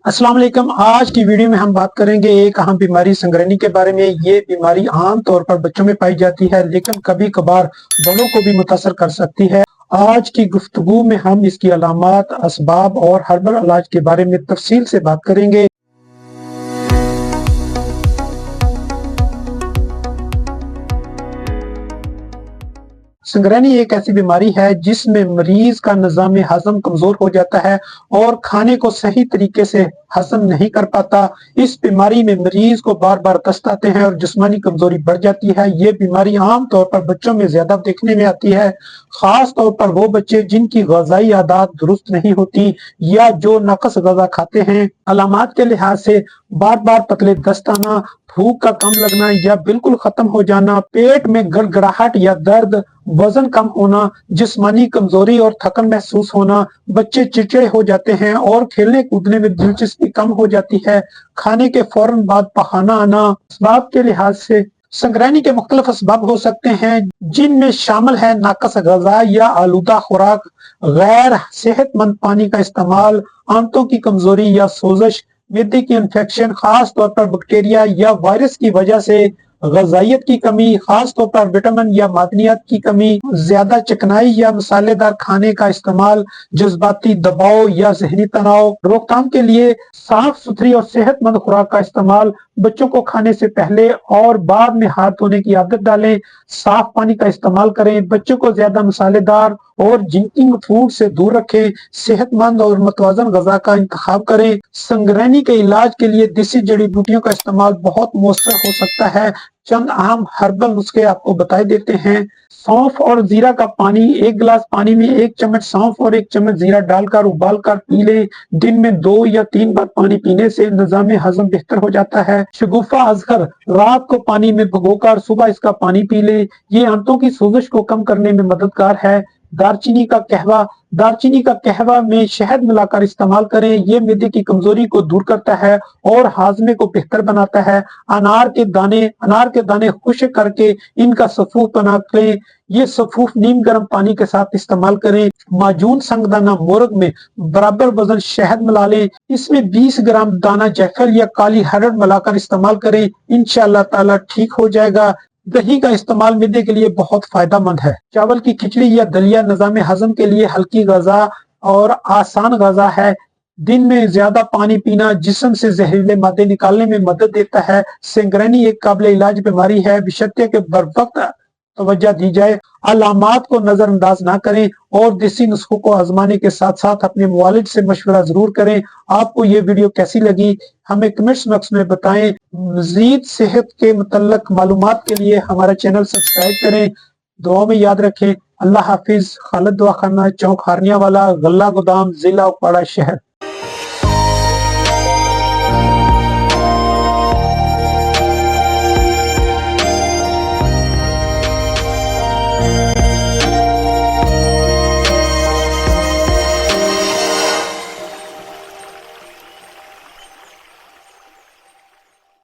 अस्सलाम वालेकुम। आज की वीडियो में हम बात करेंगे एक अहम बीमारी संगरनी के बारे में। ये बीमारी आम तौर पर बच्चों में पाई जाती है, लेकिन कभी कभार बड़ों को भी मुतासर कर सकती है। आज की गुफ्तगू में हम इसकी अलामात, असबाब और हर्बल इलाज के बारे में तफसील से बात करेंगे। संगरनी एक ऐसी बीमारी है जिसमें मरीज का निज़ाम हजम कमजोर हो जाता है और खाने को सही तरीके से हजम नहीं कर पाता। इस बीमारी में मरीज को बार बार दस्त आते हैं और जिस्मानी कमजोरी बढ़ जाती है। ये बीमारी आम तौर पर बच्चों में ज्यादा देखने में आती है, खास तौर पर वो बच्चे जिनकी ग़िज़ाई आदत दुरुस्त नहीं होती या जो नाकस ग़िज़ा खाते हैं। अलामात के लिहाज से बार बार पतले दस्त आना, भूख का कम लगना या बिल्कुल खत्म हो जाना, पेट में गड़गड़ाहट या दर्द, वजन कम होना, जिस्मानी कमजोरी और थकन महसूस होना, बच्चे चिड़चिड़े हो जाते हैं और खेलने कूदने में दिलचस्पी कम हो जाती है, खाने के फौरन बाद पखाना आना। असबाब के लिहाज से संगरनी के मुख्तलिफ असबाब हो सकते हैं, जिनमें शामिल है नाकस ग़िज़ा या आलूदा खुराक, गैर सेहतमंद पानी का इस्तेमाल, आंतों की कमजोरी या सोजिश, मिर्दे की इन्फेक्शन खास तौर पर बैक्टीरिया या वायरस की वजह से, ग़िज़ाइयत की कमी खास तौर पर विटामिन या मादनियात की कमी, ज्यादा चिकनाई या मसालेदार खाने का इस्तेमाल, जज्बाती दबाव या ज़हनी तनाव। रोकथाम के लिए साफ सुथरी और सेहतमंद खुराक का इस्तेमाल, बच्चों को खाने से पहले और बाद में हाथ धोने की आदत डालें, साफ पानी का इस्तेमाल करें, बच्चों को ज्यादा मसालेदार और जंकिंग फूड से दूर रखें, सेहतमंद और मुतवाज़न ग़िज़ा का इंतखाब करें। संगरनी के इलाज के लिए देसी जड़ी बूटियों का इस्तेमाल बहुत मौसर हो सकता है। चंद अहम हर्बल नुस्खे आपको बताए देते हैं। सौंफ और जीरा का पानी, एक गिलास पानी में 1 चम्मच सौंफ और 1 चम्मच जीरा डालकर उबाल कर पी ले। दिन में 2 या 3 बार पानी पीने से निज़ाम हजम बेहतर हो जाता है। शगुफा अजहर रात को पानी में भिगोकर सुबह इसका पानी पी ले, ये आंतों की सोजिश को कम करने में मददगार है। दालचीनी का कहवा में शहद मिलाकर इस्तेमाल करें, ये मिर्दे की कमजोरी को दूर करता है और हाजमे को बेहतर बनाता है। अनार के दाने खुश्क करके इनका सफूफ बना लें, ये सफूफ नीम गर्म पानी के साथ इस्तेमाल करें। माजून संगदाना मोरग में बराबर वजन शहद मिला लें, इसमें 20 ग्राम दाना जायफल या काली हरड़ मिलाकर इस्तेमाल करें, इंशाअल्लाह ताला ठीक हो जाएगा। दही का इस्तेमाल मिर्दे के लिए बहुत फायदेमंद है। चावल की खिचड़ी या दलिया निज़ाम हजम के लिए हल्की ग़िज़ा और आसान ग़िज़ा है। दिन में ज्यादा पानी पीना जिस्म से जहरीले मादे निकालने में मदद देता है। संगरनी एक काबिल इलाज बीमारी है, बशर्ते के बर वक्त तवज्जो दी जाए। अलामात को नजरअंदाज ना करें और देसी नुस्खों को आजमाने के साथ साथ अपने मुआलिज से मशवरा जरूर करें। आपको ये वीडियो कैसी लगी हमें कमेंट्स बॉक्स में बताएं। मजीद सेहत के मुतल्लक मालूमात के लिए हमारा चैनल सब्सक्राइब करें। दुआ में याद रखें। अल्लाह हाफिज। खालिद दवाखाना, चौक हारनिया वाला, गल्ला गोदाम, जिला उपाड़ा शहर।